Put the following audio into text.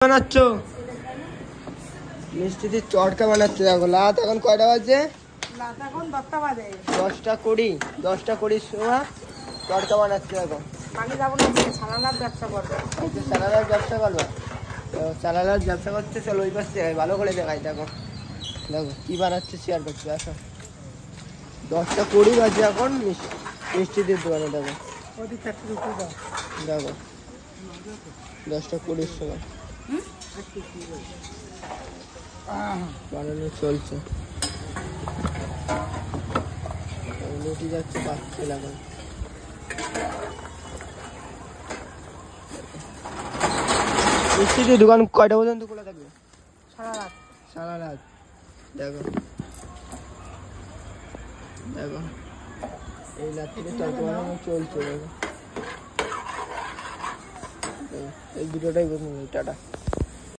বানাচ্ছো মিষ্টিতে চটকা বানাচ্ছে দেখো। রাত এখন কয়টা বাজে? রাত এখন 10টা বাজে। 10টা 20 সময় চটকা বানাচ্ছে দেখো। বাড়ি যাবো না, ছানার ব্যবসা করবো। চালালার ব্যবসা করবো তো? চালালার ব্যবসা করছে, চলো ওই পাশে ভালো করে দেখাই। দেখো দেখো কি বানাচ্ছে, শেয়ার করছে। আসো 10টা 20 বাজে এখন মিষ্টিদের দোকানে। দেখো দেখো 10টা 20 সময় বানানো চলছে। লুটি যাচ্ছে পাচ্ছে এখন। মিষ্টিদের দোকান কয়টা পর্যন্ত খোলা থাকবে? সারা রাত। দেখো দেখো এই রাত থেকে চলতে বানানো চলছে। দেখো এই ভিডিওটাই বলুন, টাটা।